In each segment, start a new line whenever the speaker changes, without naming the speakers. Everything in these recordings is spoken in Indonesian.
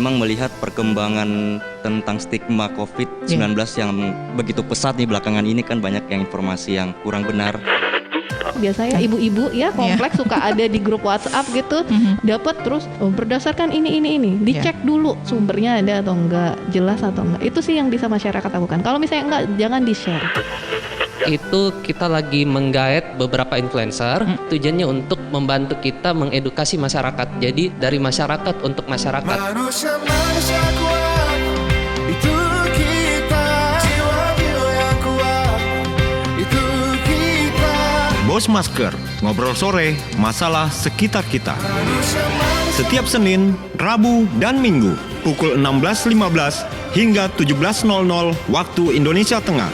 memang melihat perkembangan tentang stigma COVID-19 yang begitu pesat nih belakangan ini, kan banyak yang informasi yang kurang benar.
Biasanya ibu-ibu ya kompleks suka ada di grup WhatsApp gitu, dapat terus berdasarkan ini dicek dulu sumbernya ada atau enggak, jelas atau enggak. Itu sih yang bisa masyarakat lakukan. Kalau misalnya enggak, jangan di-share.
Itu kita lagi menggaet beberapa influencer, tujuannya untuk membantu kita mengedukasi masyarakat. Jadi dari masyarakat untuk masyarakat.
Manusia kuat, itu kita. Jiwa yang kuat, itu kita.
Bos Masker, ngobrol sore, masalah sekitar kita. Setiap Senin, Rabu, dan Minggu, pukul 16.15 hingga 17.00 waktu Indonesia Tengah.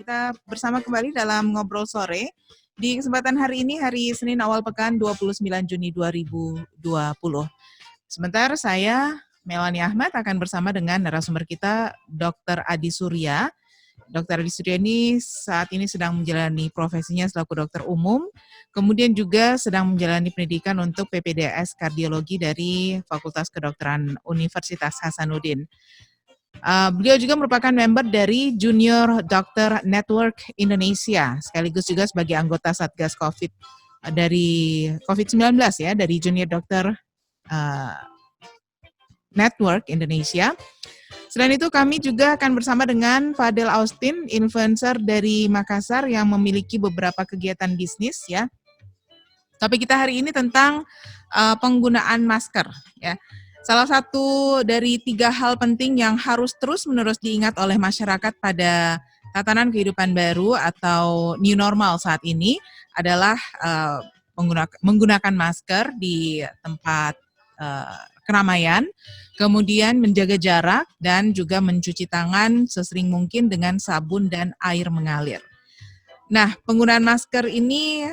Kita bersama kembali dalam Ngobrol Sore. Di kesempatan hari ini, hari Senin awal pekan 29 Juni 2020. Sebentar saya, Melanie Ahmad, akan bersama dengan narasumber kita, Dr. Adi Surya. Dr. Adi Surya ini saat ini sedang menjalani profesinya selaku dokter umum, kemudian juga sedang menjalani pendidikan untuk PPDS Kardiologi dari Fakultas Kedokteran Universitas Hasanuddin. Beliau juga merupakan member dari Junior Doctor Network Indonesia, sekaligus juga sebagai anggota Satgas COVID dari COVID-19 ya, dari Junior Doctor Network Indonesia. Selain itu kami juga akan bersama dengan Fadel Austin, influencer dari Makassar yang memiliki beberapa kegiatan bisnis ya. Topik kita hari ini tentang penggunaan masker ya. Salah satu dari 3 hal penting yang harus terus-menerus diingat oleh masyarakat pada tatanan kehidupan baru atau new normal saat ini adalah menggunakan masker di tempat keramaian, kemudian menjaga jarak, dan juga mencuci tangan sesering mungkin dengan sabun dan air mengalir. Nah, penggunaan masker ini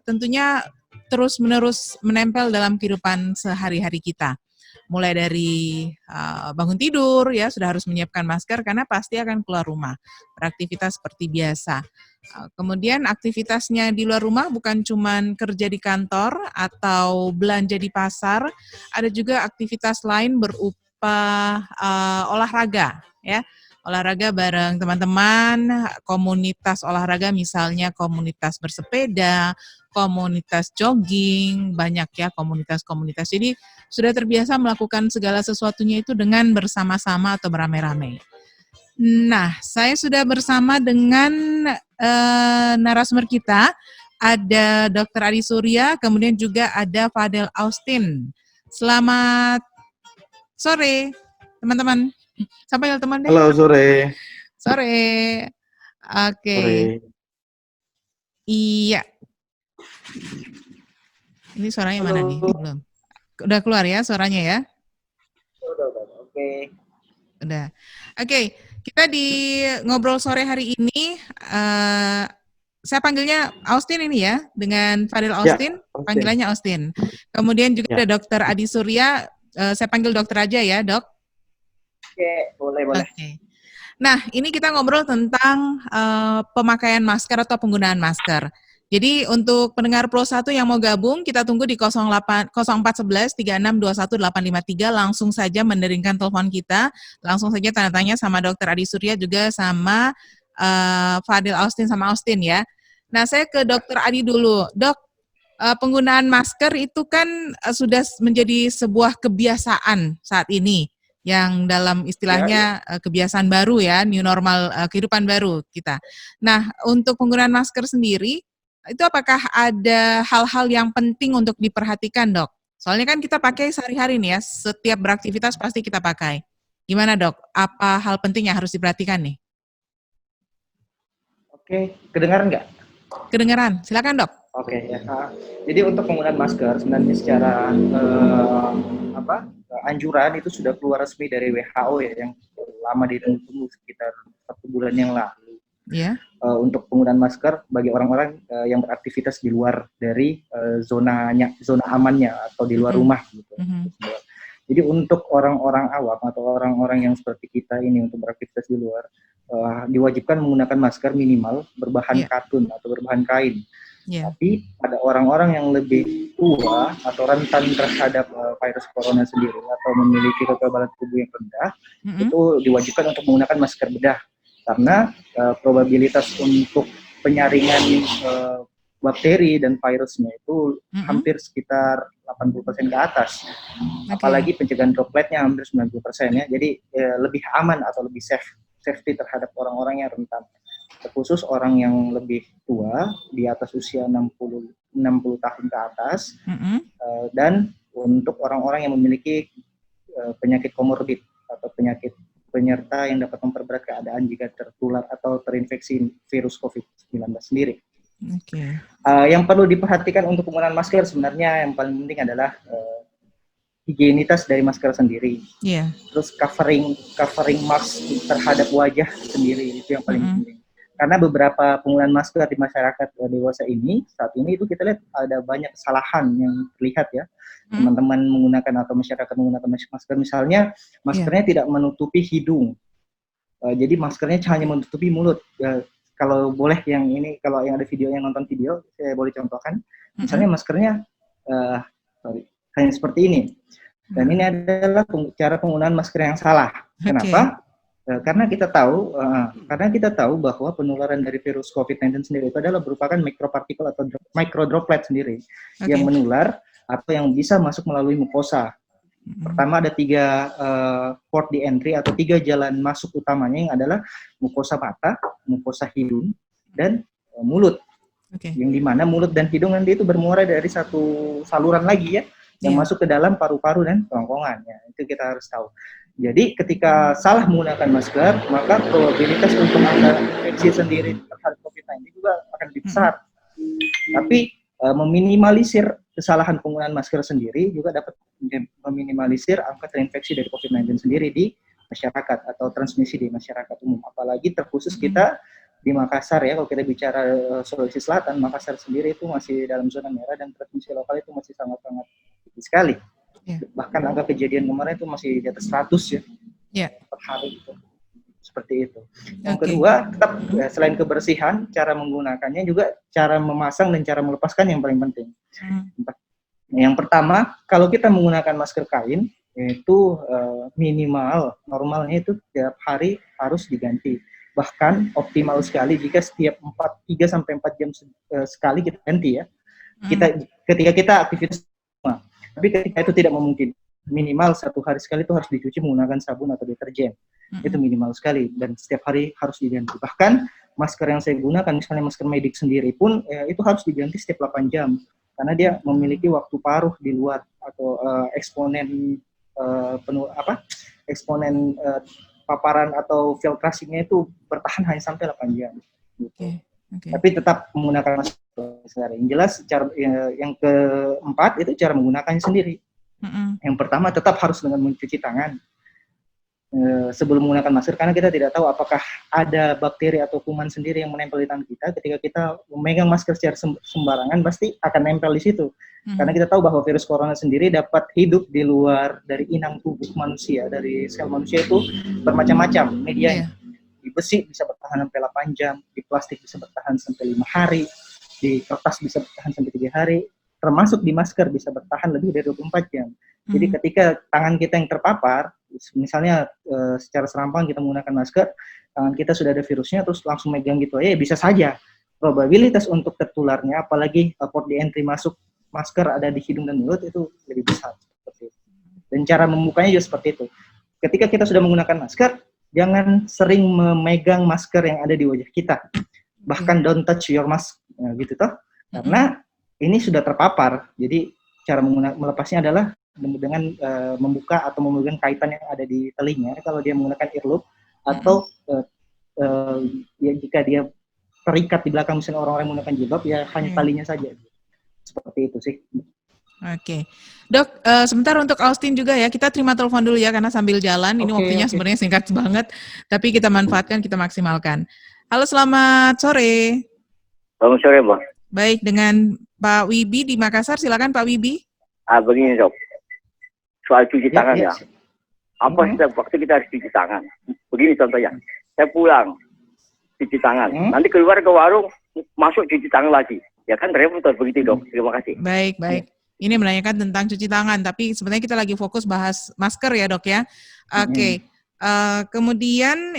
tentunya terus-menerus menempel dalam kehidupan sehari-hari kita. Mulai dari bangun tidur ya sudah harus menyiapkan masker karena pasti akan keluar rumah, beraktivitas seperti biasa. Kemudian aktivitasnya di luar rumah bukan cuma kerja di kantor atau belanja di pasar, ada juga aktivitas lain berupa olahraga ya. Olahraga bareng teman-teman, komunitas olahraga misalnya komunitas bersepeda, komunitas jogging, banyak ya komunitas-komunitas. Jadi sudah terbiasa melakukan segala sesuatunya itu dengan bersama-sama atau beramai-ramai. Nah, saya sudah bersama dengan narasumber kita, ada Dr. Adi Surya, kemudian juga ada Fadel Austin. Selamat sore, teman-teman. Sampai teman deh.
Halo, sore.
Sore. Oke.
Sore.
Iya. Ini suaranya mana nih? Belum. Udah keluar ya suaranya ya?
Udah. Oke.
Udah. Oke, kita di ngobrol sore hari ini, saya panggilnya Austin ini ya, dengan Fadel Austin,
Austin.
Panggilannya Austin. Kemudian juga ada Dr. Adi Surya, saya panggil dokter aja ya, Dok.
Oke, boleh.
Oke. Nah, ini kita ngobrol tentang pemakaian masker atau penggunaan masker. Jadi untuk pendengar Pro 1 yang mau gabung, kita tunggu di 0411 3621 853, langsung saja menderingkan telepon kita, langsung saja tanda tanya sama Dr. Adi Surya juga sama Fadel Austin sama Austin ya. Nah, saya ke Dr. Adi dulu. Dok, penggunaan masker itu kan sudah menjadi sebuah kebiasaan saat ini, yang dalam istilahnya kebiasaan baru ya, new normal, kehidupan baru kita. Nah, untuk penggunaan masker sendiri, itu apakah ada hal-hal yang penting untuk diperhatikan, Dok? Soalnya kan kita pakai sehari-hari nih ya, setiap beraktivitas pasti kita pakai. Gimana, Dok? Apa hal penting yang harus diperhatikan nih?
Oke, kedengaran nggak?
Kedengaran, silakan, Dok.
Oke, ya. Jadi untuk penggunaan masker sebenarnya secara anjuran itu sudah keluar resmi dari WHO ya, yang lama ditunggu sekitar 1 bulan yang lalu.
Ya.
Untuk penggunaan masker bagi orang-orang yang beraktivitas di luar dari zona amannya atau di luar rumah gitu. Jadi untuk orang-orang awam atau orang-orang yang seperti kita ini untuk beraktivitas di luar diwajibkan menggunakan masker minimal berbahan katun atau berbahan kain.
Ya.
Tapi pada orang-orang yang lebih tua atau rentan terhadap virus corona sendiri atau memiliki kekebalan tubuh yang rendah, itu diwajibkan untuk menggunakan masker bedah karena probabilitas untuk penyaringan bakteri dan virusnya itu hampir sekitar 80% ke atas. Apalagi pencegahan dropletnya hampir 90% ya. Jadi lebih aman atau lebih safety terhadap orang-orang yang rentan. Terkhusus orang yang lebih tua di atas usia 60 tahun ke atas dan untuk orang-orang yang memiliki penyakit komorbid atau penyakit penyerta yang dapat memperberat keadaan jika tertular atau terinfeksi virus COVID-19 sendiri. Yang perlu diperhatikan untuk penggunaan masker sebenarnya yang paling penting adalah higienitas dari masker sendiri. Terus covering mask terhadap wajah sendiri itu yang paling penting. Karena beberapa penggunaan masker di masyarakat dewasa ini saat ini itu kita lihat ada banyak kesalahan yang terlihat ya. Teman-teman menggunakan atau masyarakat menggunakan masker, misalnya maskernya tidak menutupi hidung. Jadi maskernya hanya menutupi mulut. Kalau boleh yang ini, kalau yang ada video, yang nonton video, saya boleh contohkan. Misalnya maskernya hanya seperti ini. Dan ini adalah cara penggunaan masker yang salah. Kenapa? Karena kita tahu bahwa penularan dari virus COVID-19 sendiri itu adalah merupakan mikropartikel atau microdroplet sendiri yang menular atau yang bisa masuk melalui mukosa. Pertama ada 3 port di entry atau 3 jalan masuk utamanya yang adalah mukosa mata, mukosa hidung, dan mulut. Yang dimana mulut dan hidung nanti itu bermuara dari satu saluran lagi ya, yang masuk ke dalam paru-paru dan kerongkongan. Ya, itu kita harus tahu. Jadi ketika salah menggunakan masker, maka probabilitas untuk ada infeksi sendiri terhadap COVID-19 juga akan lebih besar. Tapi meminimalisir kesalahan penggunaan masker sendiri juga dapat meminimalisir angka terinfeksi dari COVID-19 sendiri di masyarakat atau transmisi di masyarakat umum. Apalagi terkhusus kita di Makassar ya, kalau kita bicara Sulawesi Selatan, Makassar sendiri itu masih dalam zona merah dan transmisi lokal itu masih sangat-sangat tinggi sekali. Bahkan angka kejadian kemarin itu masih di atas 100 ya per hari itu. Seperti itu. Yang kedua, tetap selain kebersihan, cara menggunakannya juga cara memasang dan cara melepaskan yang paling penting. Yang pertama, kalau kita menggunakan masker kain, itu minimal normalnya itu tiap hari harus diganti. Bahkan optimal sekali jika setiap 3-4 jam sekali kita ganti ya. Ketika kita aktivitas, tapi ketika itu tidak memungkinkan, minimal 1 hari sekali itu harus dicuci menggunakan sabun atau deterjen. Itu minimal sekali dan setiap hari harus diganti. Bahkan masker yang saya gunakan, misalnya masker medik sendiri pun itu harus diganti setiap 8 jam karena dia memiliki waktu paruh di luar atau eksponen paparan atau filtrasinya itu bertahan hanya sampai 8 jam. Gitu. Tapi tetap menggunakan masker. Yang jelas yang keempat itu cara menggunakannya sendiri. Yang pertama tetap harus dengan mencuci tangan sebelum menggunakan masker karena kita tidak tahu apakah ada bakteri atau kuman sendiri yang menempel di tangan kita. Ketika kita memegang masker secara sembarangan pasti akan nempel di situ. Karena kita tahu bahwa virus corona sendiri dapat hidup di luar dari inang tubuh manusia, dari sel manusia itu bermacam-macam medianya. Di besi bisa bertahan sampai 8 jam, di plastik bisa bertahan sampai 5 hari, di kertas bisa bertahan sampai 3 hari, termasuk di masker bisa bertahan lebih dari 24 jam. Jadi ketika tangan kita yang terpapar, misalnya secara serampang kita menggunakan masker, tangan kita sudah ada virusnya, terus langsung megang gitu aja, ya bisa saja. Probabilitas untuk tertularnya, apalagi port di entry masuk masker ada di hidung dan mulut, itu lebih besar. Seperti itu. Dan cara membukanya juga seperti itu. Ketika kita sudah menggunakan masker, jangan sering memegang masker yang ada di wajah kita. Bahkan don't touch your mask, gitu toh. Karena ini sudah terpapar. Jadi cara melepasnya adalah dengan membuka atau memegang kaitan yang ada di telinga. Kalau dia menggunakan earlobe atau ya jika dia terikat di belakang misalnya orang-orang yang menggunakan jilbab, ya hanya talinya saja. Seperti itu sih.
Oke. Dok, sebentar untuk Austin juga ya, kita terima telepon dulu ya, karena sambil jalan, ini waktunya sebenarnya singkat banget, tapi kita manfaatkan, kita maksimalkan. Halo, selamat sore.
Selamat sore, Bang.
Baik, dengan Pak Wibi di Makassar, silakan Pak Wibi.
Begini dok, soal cuci tangan ya. Apa setiap waktu kita harus cuci tangan? Begini contohnya, saya pulang, cuci tangan. Nanti keluar ke warung, masuk cuci tangan lagi. Ya kan repot begitu dok. Terima kasih.
Baik, baik. Ini menanyakan tentang cuci tangan, tapi sebenarnya kita lagi fokus bahas masker ya dok ya. Oke. Kemudian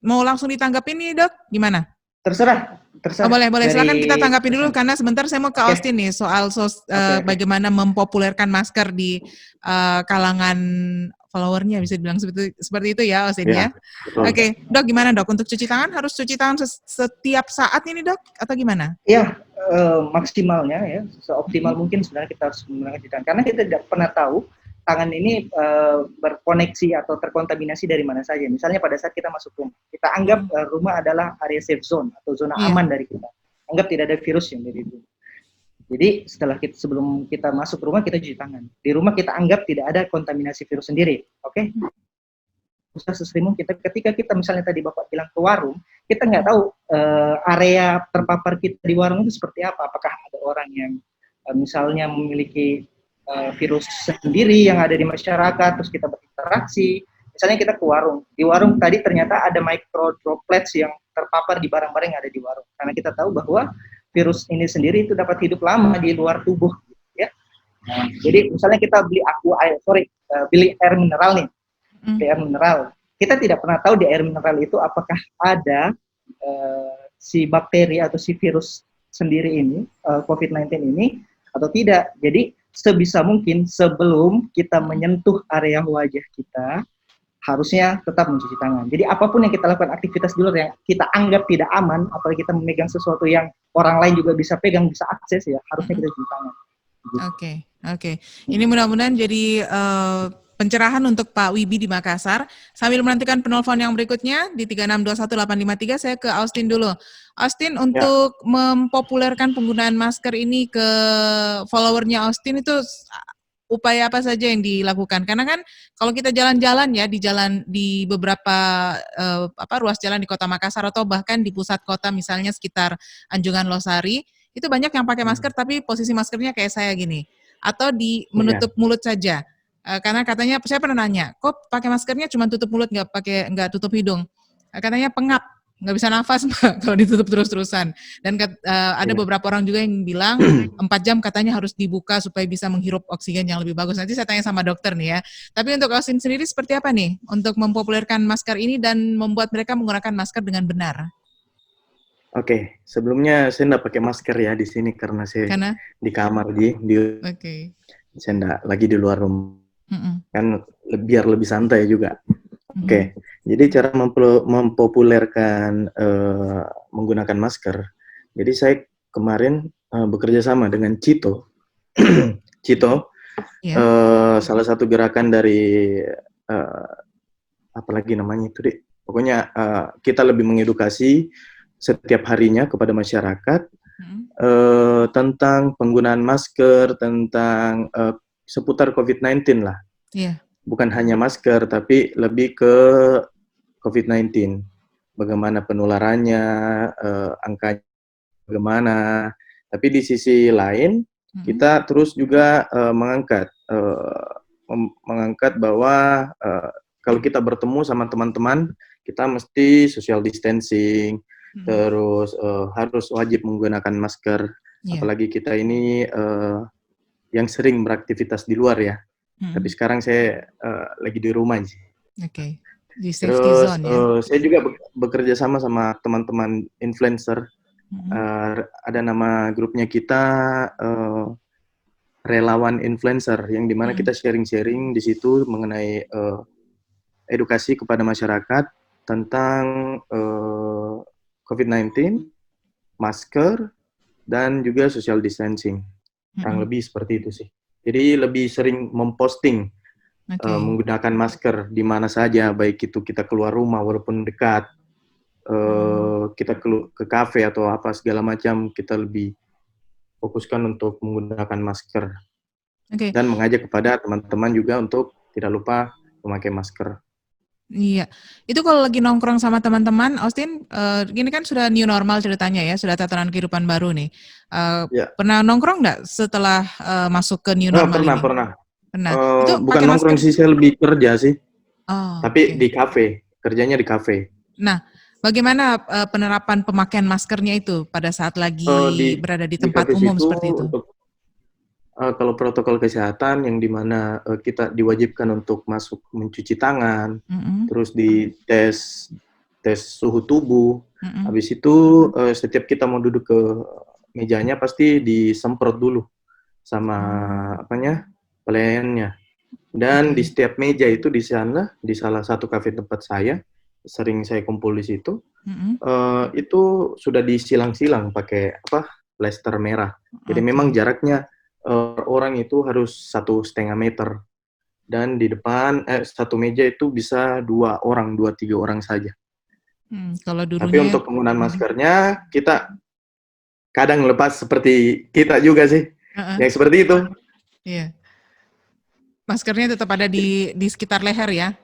mau langsung ditanggapin nih dok, gimana?
Terserah.
Oh, boleh. Silakan kita tanggapi dulu karena sebentar saya mau ke Austin nih soal bagaimana mempopulerkan masker di kalangan followernya, bisa dibilang seperti itu ya Austin ya. Oke, dok gimana dok untuk cuci tangan, harus cuci tangan setiap saat ini dok atau gimana?
Iya, maksimalnya ya seoptimal mungkin sebenarnya kita harus menggunakan cuci tangan karena kita tidak pernah tahu tangan ini berkoneksi atau terkontaminasi dari mana saja. Misalnya pada saat kita masuk rumah, kita anggap rumah adalah area safe zone atau zona aman dari kita. Anggap tidak ada virus yang dari itu. Jadi sebelum kita masuk rumah kita cuci tangan. Di rumah kita anggap tidak ada kontaminasi virus sendiri, oke? Usaha sesering mungkin. Ketika kita misalnya tadi Bapak bilang ke warung, kita nggak tahu area terpapar kita di warung itu seperti apa. Apakah ada orang yang misalnya memiliki virus sendiri yang ada di masyarakat, terus kita berinteraksi. Misalnya kita ke warung, di warung tadi ternyata ada micro droplets yang terpapar di barang-barang yang ada di warung. Karena kita tahu bahwa virus ini sendiri itu dapat hidup lama di luar tubuh, ya. Nah, jadi misalnya kita beli air mineral nih, air mineral. Kita tidak pernah tahu di air mineral itu apakah ada si bakteri atau si virus sendiri ini, COVID-19 ini atau tidak. Jadi sebisa mungkin sebelum kita menyentuh area wajah kita, harusnya tetap mencuci tangan. Jadi apapun yang kita lakukan aktivitas di luar yang kita anggap tidak aman, apalagi kita memegang sesuatu yang orang lain juga bisa pegang, bisa akses ya, harusnya kita cuci tangan.
Oke. Ini mudah-mudahan jadi pencerahan untuk Pak Wibi di Makassar. Sambil menantikan penelpon yang berikutnya di 3621853, saya ke Austin dulu. Austin, untuk mempopulerkan penggunaan masker ini ke followernya Austin itu upaya apa saja yang dilakukan? Karena kan kalau kita jalan-jalan ya di beberapa ruas jalan di Kota Makassar atau bahkan di pusat kota misalnya sekitar Anjungan Losari, itu banyak yang pakai masker tapi posisi maskernya kayak saya gini atau menutup mulut saja. Karena katanya saya pernah nanya, kok pakai maskernya cuma tutup mulut nggak tutup hidung? Katanya pengap. Nggak bisa nafas Mbak kalau ditutup terus-terusan. Dan ada beberapa orang juga yang bilang 4 jam katanya harus dibuka supaya bisa menghirup oksigen yang lebih bagus. Nanti saya tanya sama dokter nih ya. Tapi untuk Austin sendiri seperti apa nih untuk mempopulerkan masker ini dan membuat mereka menggunakan masker dengan benar?
Oke, sebelumnya saya nggak pakai masker ya di sini karena saya di kamar saya nggak lagi di luar rumah. Kan biar lebih santai juga. Oke, jadi cara mempopulerkan menggunakan masker. Jadi saya kemarin bekerja sama dengan Cito. Salah satu gerakan dari apalagi namanya itu deh. Pokoknya kita lebih mengedukasi setiap harinya kepada masyarakat tentang penggunaan masker, tentang seputar COVID-19 lah. Bukan hanya masker, tapi lebih ke COVID-19. Bagaimana penularannya, angkanya bagaimana. Tapi di sisi lain, kita terus juga mengangkat bahwa kalau kita bertemu sama teman-teman, kita mesti social distancing, terus harus wajib menggunakan masker. Apalagi kita ini yang sering beraktivitas di luar ya. Tapi sekarang saya lagi di rumah sih.
Oke. Di safety zone ya.
Saya juga bekerja sama teman-teman influencer. Ada nama grupnya kita relawan influencer, yang dimana kita sharing-sharing di situ mengenai edukasi kepada masyarakat tentang COVID-19, masker, dan juga social distancing. Kurang lebih seperti itu sih. Jadi lebih sering memposting menggunakan masker di mana saja, baik itu kita keluar rumah walaupun dekat, kita ke kafe atau apa segala macam, kita lebih fokuskan untuk menggunakan masker. Dan mengajak kepada teman-teman juga untuk tidak lupa memakai masker.
Iya, itu kalau lagi nongkrong sama teman-teman, Austin, gini kan sudah new normal ceritanya ya, sudah tatanan kehidupan baru nih. Pernah nongkrong nggak setelah masuk ke new normal ini? Pernah. Itu
bukan nongkrong sih, saya lebih kerja sih. Tapi di kafe, kerjanya di kafe.
Nah, Bagaimana penerapan pemakaian maskernya itu pada saat lagi berada di tempat
kafe
umum
situ
seperti itu?
Untuk, kalau protokol kesehatan yang dimana kita diwajibkan untuk masuk mencuci tangan, terus di tes suhu tubuh, habis itu setiap kita mau duduk ke mejanya pasti disemprot dulu sama pelayannya. Dan di setiap meja itu di sana, di salah satu kafe tempat saya, sering saya kumpul di situ, itu sudah disilang-silang pakai plester merah. Jadi memang jaraknya orang itu harus 1,5 meter. Dan di depan satu meja itu bisa 2 orang, 2-3 orang saja.
Kalau dulunya,
tapi untuk penggunaan maskernya kita kadang lepas seperti kita juga sih, yang seperti itu.
Iya. Maskernya tetap ada di sekitar leher ya?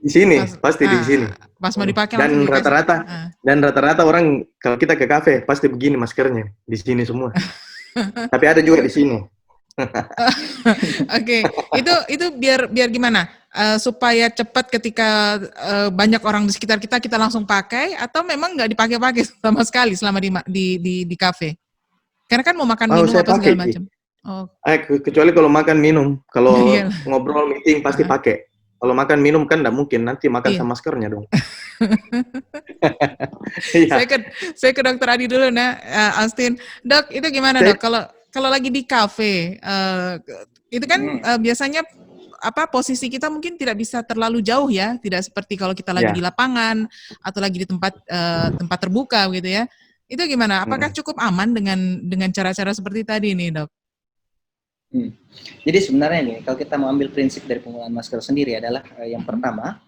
Di sini, pasti di sini.
Pas mau dipakai
dan rata-rata orang kalau kita ke kafe pasti begini maskernya di sini semua. Tapi ada juga di sini.
Oke, itu biar gimana? Supaya cepat ketika banyak orang di sekitar kita langsung pakai, atau memang nggak dipakai-pakai sama sekali selama di kafe? Karena kan mau makan minum atau segala macam.
Kecuali kalau makan minum, kalau ngobrol meeting pasti pakai. Kalau makan minum kan nggak mungkin, nanti makan sama maskernya dong.
Saya ke Dokter Adi dulu, Austin. Dok, itu gimana dok? Kalau lagi di kafe, itu kan biasanya posisi kita mungkin tidak bisa terlalu jauh ya, tidak seperti kalau kita lagi di lapangan atau lagi di tempat terbuka gitu ya. Itu gimana? Apakah cukup aman dengan cara-cara seperti tadi nih, Dok?
Jadi sebenarnya nih, kalau kita mau ambil prinsip dari penggunaan masker sendiri adalah yang pertama,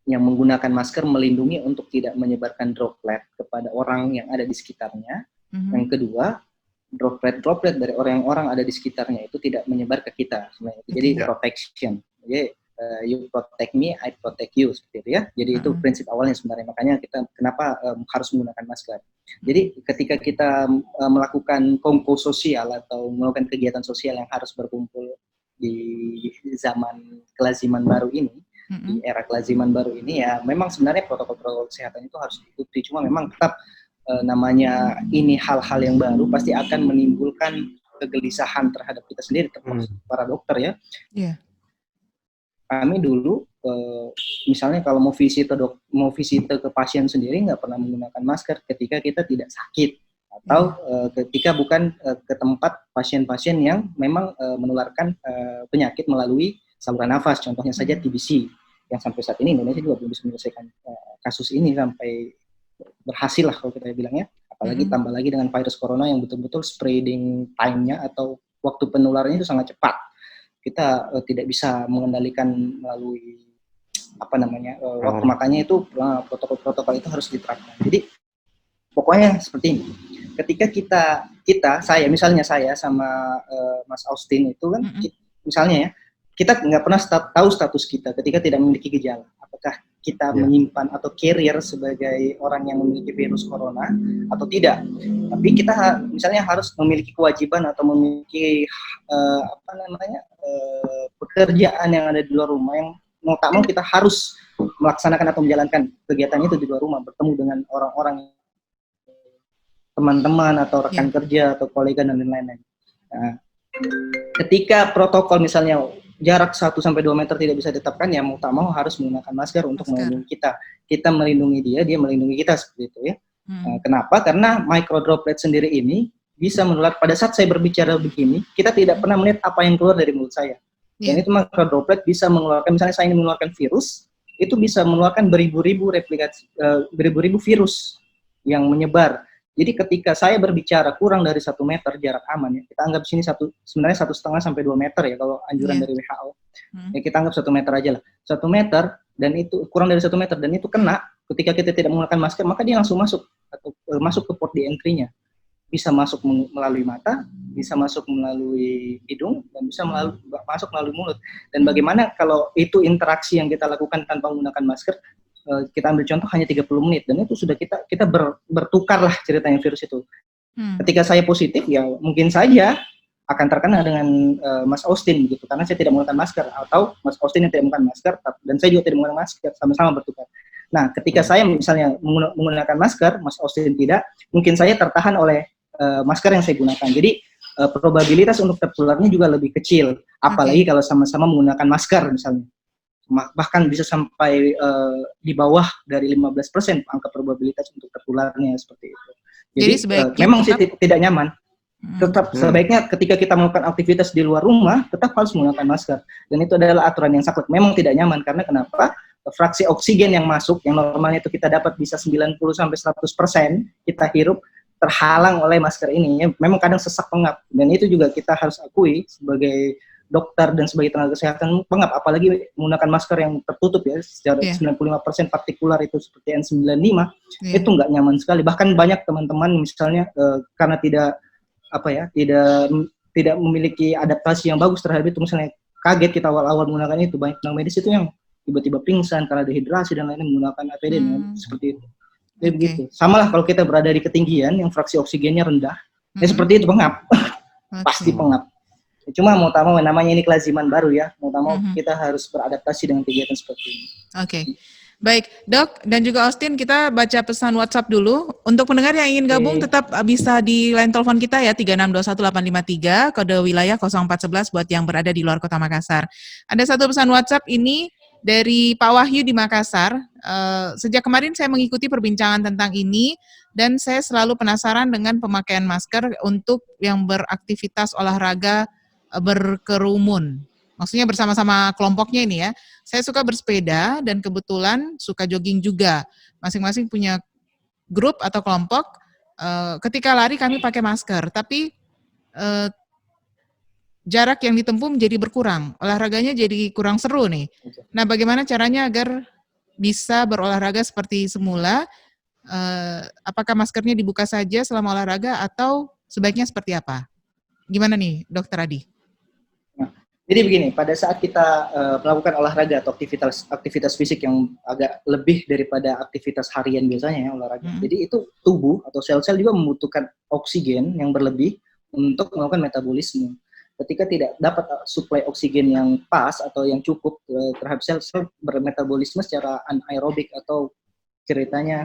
yang menggunakan masker melindungi untuk tidak menyebarkan droplet kepada orang yang ada di sekitarnya. Yang kedua, droplet dari orang-orang ada di sekitarnya itu tidak menyebar ke kita sebenarnya. Jadi protection. Jadi you protect me, I protect you, seperti itu ya. Jadi itu prinsip awalnya sebenarnya. Makanya kita kenapa harus menggunakan masker. Jadi ketika kita melakukan kongko sosial atau melakukan kegiatan sosial yang harus berkumpul di zaman kelaziman baru ini, di era kelaziman baru ini ya, memang sebenarnya protokol-protokol kesehatan itu harus diikuti. Cuma memang tetap namanya ini hal-hal yang baru pasti akan menimbulkan kegelisahan terhadap kita sendiri, termasuk para dokter ya. Kami dulu misalnya kalau mau visit ke pasien sendiri nggak pernah menggunakan masker ketika kita tidak sakit atau ketika bukan ke tempat pasien-pasien yang memang menularkan penyakit melalui saluran nafas, contohnya saja TBC yang sampai saat ini Indonesia juga belum bisa menyelesaikan kasus ini sampai berhasil lah kalau kita bilangnya, apalagi tambah lagi dengan virus corona yang betul-betul spreading time-nya atau waktu penularannya itu sangat cepat. Kita tidak bisa mengendalikan melalui waktu, makanya itu protokol-protokol itu harus diterapkan. Jadi pokoknya seperti ini. Ketika saya sama Mas Austin itu kan misalnya ya, kita nggak pernah tahu status kita ketika tidak memiliki gejala. Apakah kita menyimpan atau carrier sebagai orang yang memiliki virus corona atau tidak. Tapi kita misalnya harus memiliki kewajiban atau memiliki pekerjaan yang ada di luar rumah yang mau tak mau kita harus melaksanakan atau menjalankan kegiatan itu di luar rumah, bertemu dengan orang-orang, teman-teman atau rekan kerja atau kolega dan lain-lain. Nah, ketika protokol misalnya jarak 1-2 meter tidak bisa ditetapkan, ya mau tak mau harus menggunakan masker untuk melindungi kita. Kita melindungi dia melindungi kita, seperti itu ya. Kenapa? Karena microdroplet sendiri ini bisa menular. Pada saat saya berbicara begini, kita tidak pernah melihat apa yang keluar dari mulut saya. Dan itu microdroplet bisa mengeluarkan, misalnya saya ingin mengeluarkan virus, itu bisa mengeluarkan beribu-ribu virus yang menyebar. Jadi ketika saya berbicara kurang dari 1 meter jarak aman, ya, kita anggap sini sebenarnya 1,5 sampai 2 meter ya kalau anjuran dari WHO. Ya kita anggap 1 meter aja lah. 1 meter dan itu kurang dari 1 meter dan itu kena ketika kita tidak menggunakan masker, maka dia langsung masuk atau masuk ke port di entry-nya. Bisa masuk melalui mata, bisa masuk melalui hidung, dan bisa masuk melalui mulut. Dan bagaimana kalau itu interaksi yang kita lakukan tanpa menggunakan masker, kita ambil contoh hanya 30 menit, dan itu sudah kita bertukar lah ceritanya virus itu. Ketika saya positif, ya mungkin saja akan terkena dengan Mas Austin begitu, karena saya tidak menggunakan masker, atau Mas Austin yang tidak menggunakan masker, dan saya juga tidak menggunakan masker, sama-sama bertukar. Nah, ketika saya misalnya menggunakan masker, Mas Austin tidak, mungkin saya tertahan oleh masker yang saya gunakan. Jadi probabilitas untuk tertularnya juga lebih kecil, apalagi kalau sama-sama menggunakan masker misalnya. Bahkan bisa sampai di bawah dari 15% angka probabilitas untuk tertularnya seperti itu. Jadi memang sih tidak nyaman. Tetap sebaiknya ketika kita melakukan aktivitas di luar rumah tetap harus menggunakan masker, dan itu adalah aturan yang saklek. Memang tidak nyaman karena kenapa? Fraksi oksigen yang masuk yang normalnya itu kita dapat bisa 90 sampai 100% kita hirup terhalang oleh masker ini. Memang kadang sesak pengap, dan itu juga kita harus akui sebagai dokter dan sebagai tenaga kesehatan pengap, apalagi menggunakan masker yang tertutup ya secara 95% partikular itu seperti N95 itu nggak nyaman sekali. Bahkan banyak teman-teman misalnya karena tidak memiliki adaptasi yang bagus terhadap itu, misalnya kaget kita awal-awal menggunakan itu, banyak tenaga medis itu yang tiba-tiba pingsan karena dehidrasi dan lainnya menggunakan APD seperti itu. Jadi begitu. Sama lah kalau kita berada di ketinggian yang fraksi oksigennya rendah, ya seperti itu pengap, pasti pengap. Cuma mau tak mau namanya ini kelaziman baru ya, mau tak mau kita harus beradaptasi dengan kegiatan seperti ini.
Oke. Baik, Dok dan juga Austin, kita baca pesan WhatsApp dulu. Untuk pendengar yang ingin gabung tetap bisa di line telepon kita ya 3621853, kode wilayah 0411 buat yang berada di luar Kota Makassar. Ada satu pesan WhatsApp ini dari Pak Wahyu di Makassar. Sejak kemarin saya mengikuti perbincangan tentang ini dan saya selalu penasaran dengan pemakaian masker untuk yang beraktivitas olahraga berkerumun. Maksudnya bersama-sama kelompoknya ini ya. Saya suka bersepeda dan kebetulan suka jogging juga. Masing-masing punya grup atau kelompok. Ketika lari kami pakai masker, tapi jarak yang ditempuh menjadi berkurang. Olahraganya jadi kurang seru nih. Nah, bagaimana caranya agar bisa berolahraga seperti semula? Apakah maskernya dibuka saja selama olahraga atau sebaiknya seperti apa? Gimana nih, Dokter Adi?
Jadi begini, pada saat kita melakukan olahraga atau aktivitas fisik yang agak lebih daripada aktivitas harian biasanya ya olahraga. Jadi itu tubuh atau sel-sel juga membutuhkan oksigen yang berlebih untuk melakukan metabolisme. Ketika tidak dapat suplai oksigen yang pas atau yang cukup terhadap sel-sel bermetabolisme secara anaerobik atau ceritanya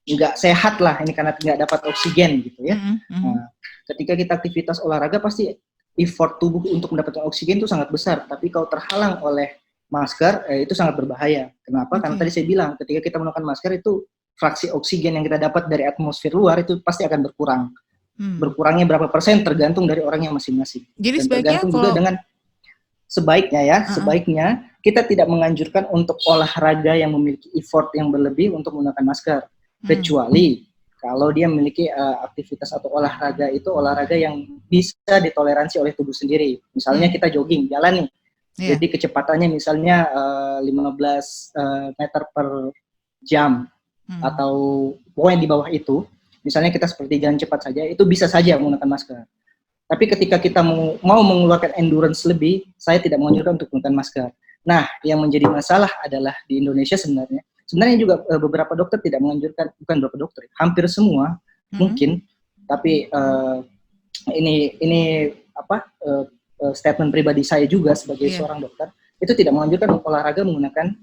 nggak sehat lah ini karena tidak dapat oksigen gitu ya. Nah, ketika kita aktivitas olahraga pasti effort tubuh untuk mendapatkan oksigen itu sangat besar, tapi kalau terhalang oleh masker itu sangat berbahaya. Kenapa? Karena tadi saya bilang ketika kita menggunakan masker itu fraksi oksigen yang kita dapat dari atmosfer luar itu pasti akan berkurang. Berkurangnya berapa persen tergantung dari orangnya masing-masing.
Jadi
dan
sebaiknya
tergantung juga dengan sebaiknya kita tidak menganjurkan untuk olahraga yang memiliki effort yang berlebih untuk menggunakan masker, kecuali kalau dia memiliki aktivitas atau olahraga itu olahraga yang bisa ditoleransi oleh tubuh sendiri. Misalnya kita jogging, jalan nih. Jadi kecepatannya misalnya 15 meter per jam atau pokoknya di bawah itu. Misalnya kita seperti jalan cepat saja, itu bisa saja menggunakan masker. Tapi ketika kita mau mengeluarkan endurance lebih, saya tidak menganjurkan untuk menggunakan masker. Nah, yang menjadi masalah adalah di Indonesia sebenarnya juga beberapa dokter tidak menganjurkan, bukan beberapa dokter, hampir semua mungkin, tapi ini statement pribadi saya juga sebagai seorang dokter, itu tidak menganjurkan olahraga menggunakan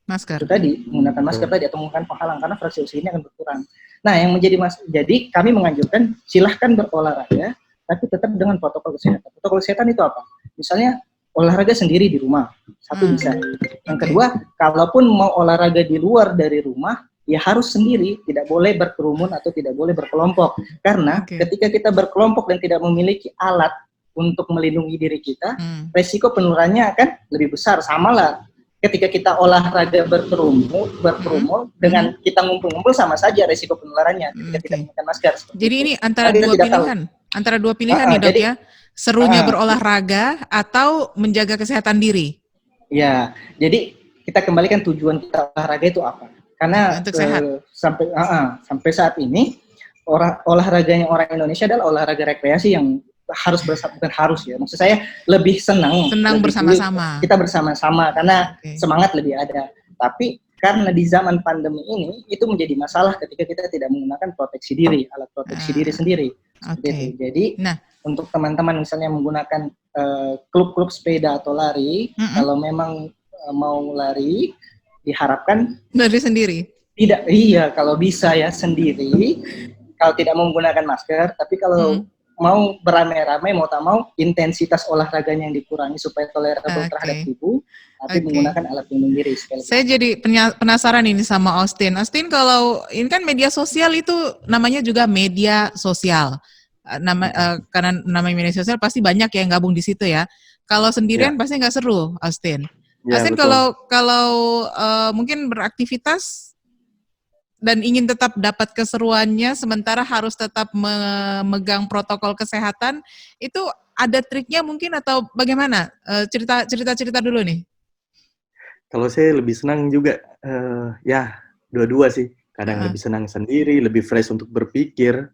masker.
Itu tadi, menggunakan masker tadi atau menggunakan penghalang karena fraksi oksigennya akan berkurang. Nah, yang jadi kami menganjurkan silahkan berolahraga, tapi tetap dengan protokol kesehatan. Protokol kesehatan itu apa? Misalnya olahraga sendiri di rumah, satu bisa. Yang kedua, kalaupun mau olahraga di luar dari rumah, ya harus sendiri, tidak boleh berkerumun atau tidak boleh berkelompok. Karena ketika kita berkelompok dan tidak memiliki alat untuk melindungi diri kita, resiko penularannya akan lebih besar. Sama lah, ketika kita olahraga berkerumun dengan kita ngumpul-ngumpul sama saja resiko penularannya ketika tidak menggunakan masker.
Jadi ini antara dua pilihan nih dok ya, serunya berolahraga atau menjaga kesehatan diri.
Ya, jadi kita kembalikan tujuan kita olahraga itu apa? Karena sampai saat ini olahraganya orang Indonesia adalah olahraga rekreasi yang bukan harus ya. Maksud saya lebih senang
bersama-sama.
Kita bersama-sama karena semangat lebih ada. Tapi karena di zaman pandemi ini itu menjadi masalah ketika kita tidak menggunakan proteksi diri, alat proteksi diri sendiri. Gitu. Jadi untuk teman-teman misalnya menggunakan klub-klub sepeda atau lari, kalau memang mau lari diharapkan
dari sendiri.
Tidak, iya kalau bisa ya sendiri, kalau tidak menggunakan masker, tapi kalau mau beramai-ramai, mau tak mau intensitas olahraganya yang dikurangi supaya tolerable terhadap tubuh, tapi menggunakan alat pelindung diri.
Saya jadi penasaran ini sama Austin. Austin, kalau ini kan media sosial itu namanya juga media sosial. Karena namanya media sosial pasti banyak yang gabung di situ ya. Kalau sendirian pasti nggak seru, Austin. Austin kalau mungkin beraktivitas dan ingin tetap dapat keseruannya sementara harus tetap memegang protokol kesehatan, itu ada triknya mungkin atau bagaimana? Cerita dulu nih.
Kalau saya lebih senang juga ya dua-dua sih. Kadang lebih senang sendiri, lebih fresh untuk berpikir,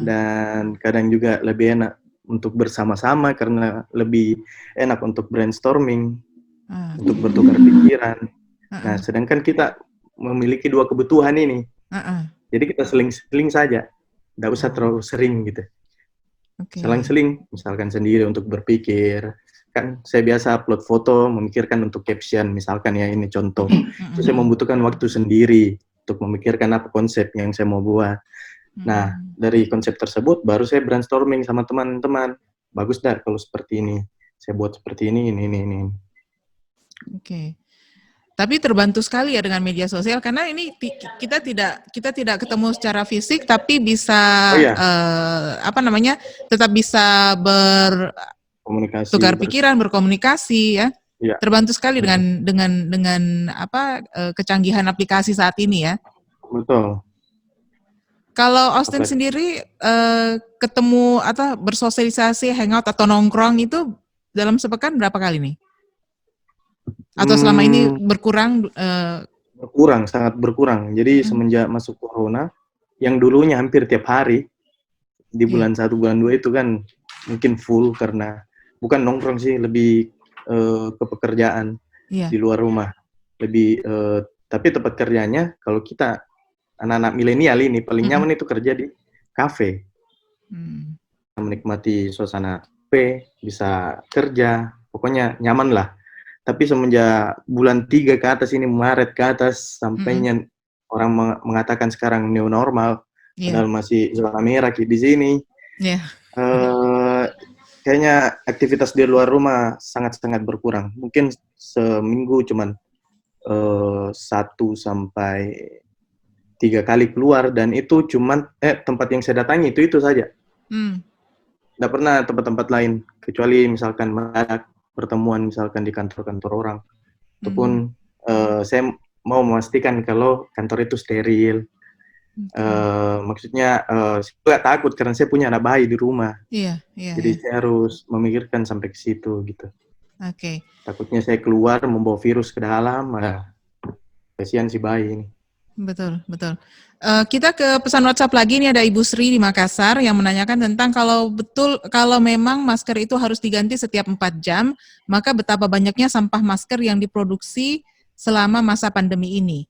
dan kadang juga lebih enak untuk bersama-sama karena lebih enak untuk brainstorming, untuk bertukar pikiran. Nah, sedangkan kita memiliki dua kebutuhan ini. Jadi kita seling-seling saja. Nggak usah terlalu sering gitu. Seling-seling, misalkan sendiri untuk berpikir. Kan saya biasa upload foto, memikirkan untuk caption, misalkan ya ini contoh. Itu saya membutuhkan waktu sendiri untuk memikirkan apa konsep yang saya mau buat. Nah, dari konsep tersebut baru saya brainstorming sama teman-teman. Bagus dah kalau seperti ini. Saya buat seperti ini.
Oke. Tapi terbantu sekali ya dengan media sosial karena ini kita tidak ketemu secara fisik tapi bisa tetap bisa tukar pikiran, berkomunikasi ya. Terbantu sekali dengan kecanggihan aplikasi saat ini ya.
Betul.
Kalau Austin sendiri ketemu atau bersosialisasi, hangout atau nongkrong itu dalam sepekan berapa kali nih? Atau selama ini berkurang?
Berkurang, sangat berkurang. Jadi semenjak masuk corona, yang dulunya hampir tiap hari, di bulan 1, bulan 2 itu kan mungkin full karena, bukan nongkrong sih, lebih ke pekerjaan di luar rumah. Lebih, tapi tempat kerjanya, kalau kita anak-anak milenial ini, paling nyaman itu kerja di kafe. Menikmati suasana kafe, bisa kerja, pokoknya nyaman lah. Tapi semenjak bulan 3 ke atas ini, Maret ke atas, sampainya orang mengatakan sekarang new normal, padahal masih zona merah di sini. Kayaknya aktivitas di luar rumah sangat-sangat berkurang. Mungkin seminggu cuman 1 sampai 3 kali keluar, dan itu cuman tempat yang saya datangi itu saja. Nggak pernah tempat-tempat lain, kecuali misalkan mendadak pertemuan misalkan di kantor-kantor orang. Ataupun saya mau memastikan kalau kantor itu steril. Maksudnya saya juga takut karena saya punya anak bayi di rumah. Jadi saya harus memikirkan sampai ke situ gitu. Takutnya saya keluar membawa virus ke dalam, kasihan si bayi ini.
Betul. Kita ke pesan WhatsApp lagi, nih ada Ibu Sri di Makassar yang menanyakan tentang kalau memang masker itu harus diganti setiap 4 jam, maka betapa banyaknya sampah masker yang diproduksi selama masa pandemi ini.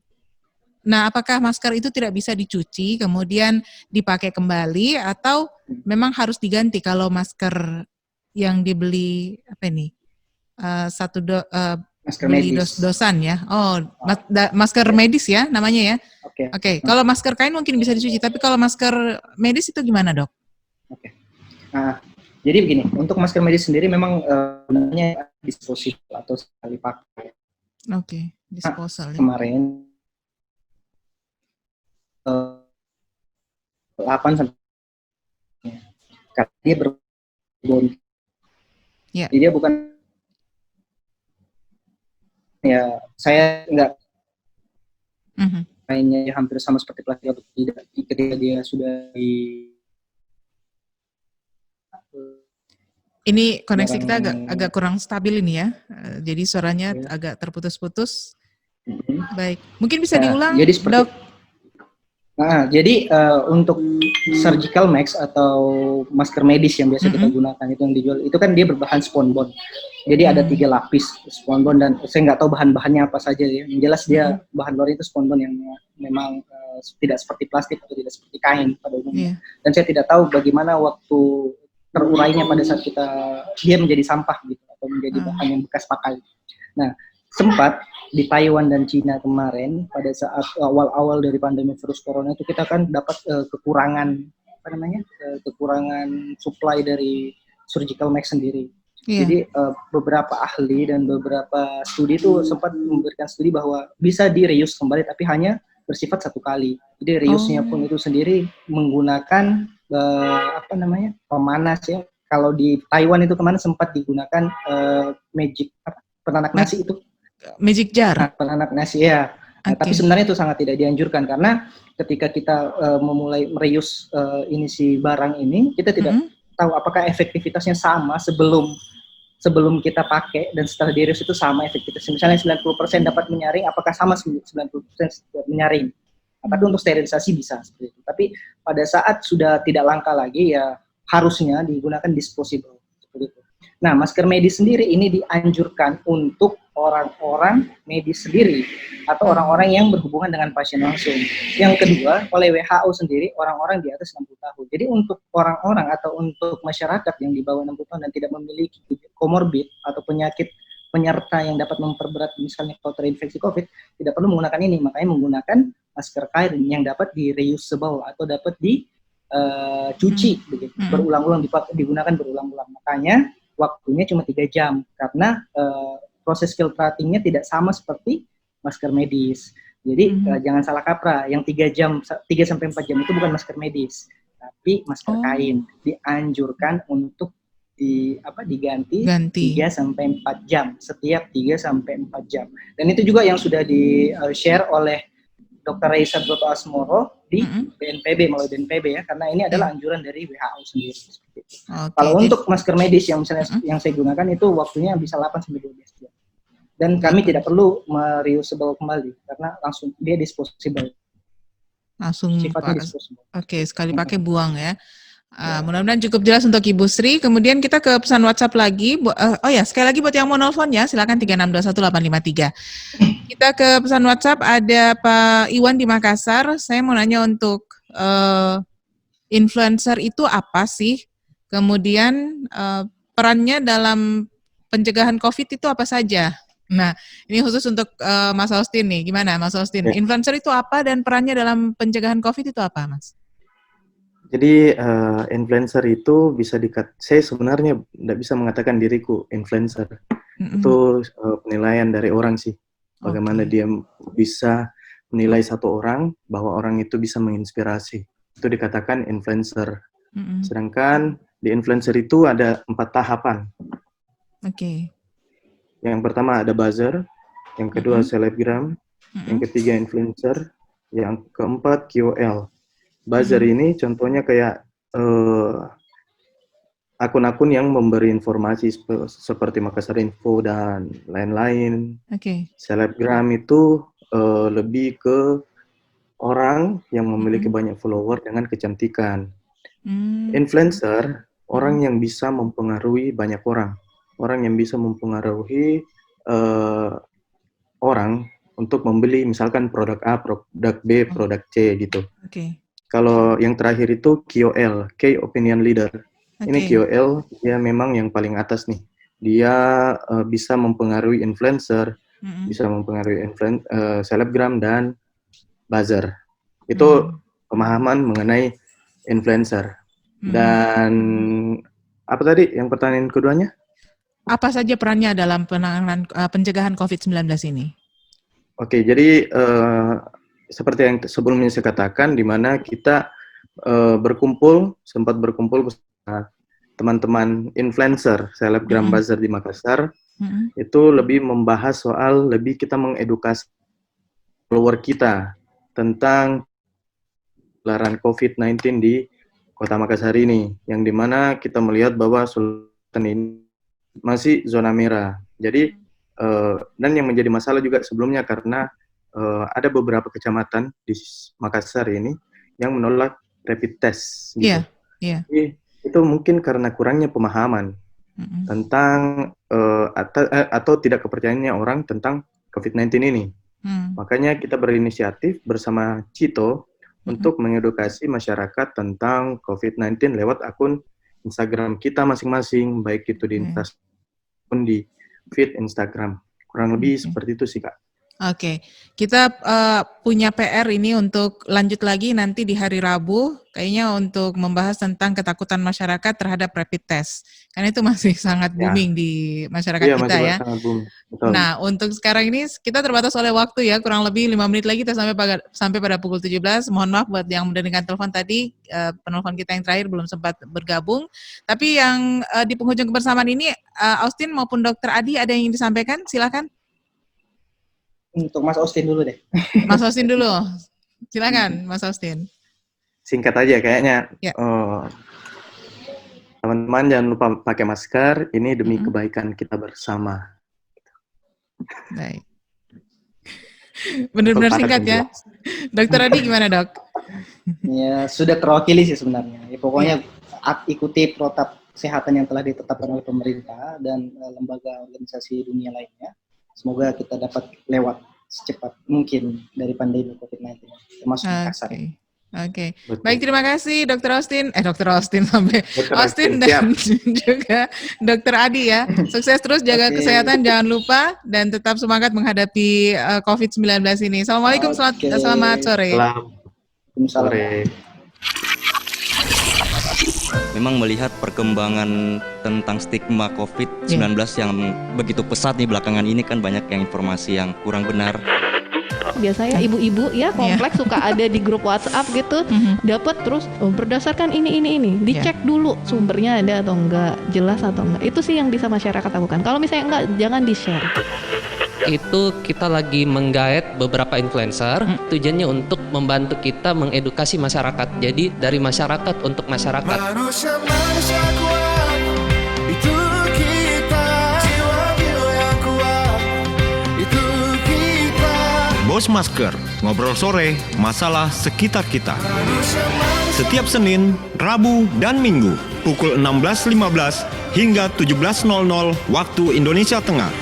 Nah, apakah masker itu tidak bisa dicuci kemudian dipakai kembali atau memang harus diganti kalau masker yang dibeli masker beli medis. Dosan ya. Masker medis ya namanya ya. Oke. Kalau masker kain mungkin bisa dicuci, tapi kalau masker medis itu gimana, Dok?
Nah, jadi begini, untuk masker medis sendiri memang gunanya disposable atau sekali pakai.
Disposal.
Kemarin 8 sampai dia berbon. Jadi dia bukan saya enggak mainnya hampir sama seperti plastik atau tidak ketika dia sudah di.
Ini koneksi kita agak kurang stabil ini ya, jadi suaranya agak terputus-putus. Baik, mungkin bisa diulang, Dok.
Jadi untuk surgical mask atau masker medis yang biasa kita gunakan itu yang dijual, itu kan dia berbahan spunbond. Jadi ada 3 lapis spunbond, dan saya nggak tahu bahan-bahannya apa saja ya. Yang jelas dia bahan luar itu spunbond yang memang tidak seperti plastik atau tidak seperti kain pada umumnya. Dan saya tidak tahu bagaimana waktu terurainya pada saat dia menjadi sampah gitu atau menjadi bahan yang bekas pakai. Nah, sempat di Taiwan dan Cina kemarin pada saat awal-awal dari pandemi virus corona itu kita kan dapat kekurangan kekurangan supply dari surgical mask sendiri. Jadi beberapa ahli dan beberapa studi itu sempat memberikan studi bahwa bisa di-reuse kembali tapi hanya bersifat 1 kali. Jadi reuse-nya pun itu sendiri menggunakan pemanas ya. Kalau di Taiwan itu kemarin sempat digunakan penanak nasi itu.
Magic jar.
Penanak nasi ya. Tapi sebenarnya itu sangat tidak dianjurkan karena ketika kita memulai mereuse si barang ini, kita tidak tahu apakah efektivitasnya sama sebelum kita pakai dan setelah di-reuse itu sama efektivitasnya. Misalnya 90% dapat menyaring, apakah sama 90% menyaring? Tapi untuk sterilisasi bisa seperti itu. Tapi pada saat sudah tidak langka lagi ya harusnya digunakan disposable seperti itu. Nah, masker medis sendiri ini dianjurkan untuk orang-orang medis sendiri atau orang-orang yang berhubungan dengan pasien langsung. Yang kedua, oleh WHO sendiri orang-orang di atas 60 tahun. Jadi untuk orang-orang atau untuk masyarakat yang di bawah 60 tahun dan tidak memiliki komorbid atau penyakit penyerta yang dapat memperberat misalnya kalau terinfeksi COVID, tidak perlu menggunakan ini. Makanya menggunakan masker kain yang dapat di-reusable atau dapat dicuci begitu, berulang-ulang digunakan berulang-ulang. Makanya waktunya cuma 3 jam karena proses filtratingnya tidak sama seperti masker medis. Jadi jangan salah kaprah, yang 3 sampai 4 jam itu bukan masker medis, tapi masker kain. Dianjurkan untuk diganti 3 sampai 4 jam, setiap 3 sampai 4 jam. Dan itu juga yang sudah di-share oleh Dr. Raisa Broto Asmoro di BNPB, melalui BNPB ya, karena ini adalah anjuran dari WHO sendiri. Kalau untuk masker medis yang misalnya yang saya gunakan itu waktunya bisa 8 sampai 12 jam. Dan kami tidak perlu reusable kembali karena langsung dia disposable.
Langsung sekali pakai buang ya. Mudah-mudahan cukup jelas untuk Ibu Sri. Kemudian kita ke pesan WhatsApp lagi. Sekali lagi buat yang mau nelfon ya, silakan 3621853. Kita ke pesan WhatsApp, ada Pak Iwan di Makassar. Saya mau nanya untuk influencer itu apa sih? Kemudian perannya dalam pencegahan COVID itu apa saja? Nah, ini khusus untuk Mas Austin nih. Gimana Mas Austin? Influencer itu apa dan perannya dalam pencegahan COVID itu apa, Mas?
Jadi influencer itu bisa saya sebenarnya tidak bisa mengatakan diriku influencer. Itu penilaian dari orang sih. Bagaimana dia bisa menilai satu orang bahwa orang itu bisa menginspirasi. Itu dikatakan influencer. Sedangkan di influencer itu ada 4 tahapan. Yang pertama ada buzzer, yang kedua selebgram, yang ketiga influencer, yang keempat KOL. Buzzer ini contohnya kayak akun-akun yang memberi informasi seperti Makassar Info dan lain-lain. Selebgram itu lebih ke orang yang memiliki banyak follower dengan kecantikan. Influencer, orang yang bisa mempengaruhi banyak orang. Orang yang bisa mempengaruhi orang untuk membeli misalkan produk A, produk B, produk C gitu. Kalau yang terakhir itu KOL, Key Opinion Leader. Ini KOL, dia memang yang paling atas nih. Dia bisa mempengaruhi influencer, bisa mempengaruhi selebgram dan buzzer. Itu pemahaman mengenai influencer. Dan apa tadi yang pertanyaan keduanya?
Apa saja perannya dalam penanganan pencegahan COVID-19 ini?
Jadi seperti yang sebelumnya saya katakan, di mana kita sempat berkumpul bersama teman-teman influencer, selebgram buzzer di Makassar, itu lebih membahas soal kita mengedukasi follower kita tentang penularan COVID-19 di Kota Makassar ini, yang dimana kita melihat bahwa Sultan ini masih zona merah. Jadi dan yang menjadi masalah juga sebelumnya karena ada beberapa kecamatan di Makassar ini yang menolak rapid test. Gitu. Jadi, itu mungkin karena kurangnya pemahaman tentang atau tidak kepercayaannya orang tentang COVID-19 ini. Makanya kita berinisiatif bersama Cito untuk mengedukasi masyarakat tentang COVID-19 lewat akun Instagram kita masing-masing, baik itu di Instagram maupun di feed Instagram. Kurang lebih seperti itu sih, Kak.
Oke, kita punya PR ini untuk lanjut lagi nanti di hari Rabu, kayaknya untuk membahas tentang ketakutan masyarakat terhadap rapid test. Karena itu masih sangat booming di masyarakat
Iya,
kita
masih
ya.
sangat booming. Betul.
Nah, untuk sekarang ini kita terbatas oleh waktu ya, kurang lebih 5 menit lagi kita sampai pada pukul 17. Mohon maaf buat yang mendengarkan telepon tadi, penelpon kita yang terakhir belum sempat bergabung. Tapi yang di penghujung kebersamaan ini, Austin maupun Dr. Adi ada yang ingin disampaikan? Silakan.
Untuk Mas Austin dulu deh.
Mas Austin dulu. Silakan, Mas Austin.
Singkat aja kayaknya.
Ya.
Teman-teman jangan lupa pakai masker, ini demi kebaikan kita bersama.
Baik. Benar-benar singkat ya. Dokter Adi gimana, Dok?
Ya, sudah terwakili sih sebenarnya. Ya, pokoknya ikuti protap kesehatan yang telah ditetapkan oleh pemerintah dan lembaga organisasi dunia lainnya. Semoga kita dapat lewat secepat mungkin dari pandemi COVID-19, termasuk Makassar.
Oke. Baik, terima kasih Dr. Austin. Dr. Austin sampai Austin dan juga Dr. Adi ya. Sukses terus, jaga kesehatan, jangan lupa dan tetap semangat menghadapi COVID-19 ini. Assalamualaikum, selamat sore.
Selamat sore.
Memang melihat perkembangan tentang stigma COVID-19 yang begitu pesat nih belakangan ini kan banyak yang informasi yang kurang benar.
Biasanya ibu-ibu ya kompleks suka ada di grup WhatsApp gitu, dapat terus berdasarkan ini, dicek dulu sumbernya ada atau enggak, jelas atau enggak. Itu sih yang bisa masyarakat lakukan. Kalau misalnya enggak, jangan di-share.
Itu kita lagi menggaet beberapa influencer, tujuannya untuk membantu kita mengedukasi masyarakat. Jadi dari masyarakat untuk masyarakat.
Manusia kuat, itu kita. Jiwa yang kuat, itu kita.
Bos Masker, ngobrol sore, masalah sekitar kita. Setiap Senin, Rabu, dan Minggu, pukul 16.15 hingga 17.00 waktu Indonesia Tengah.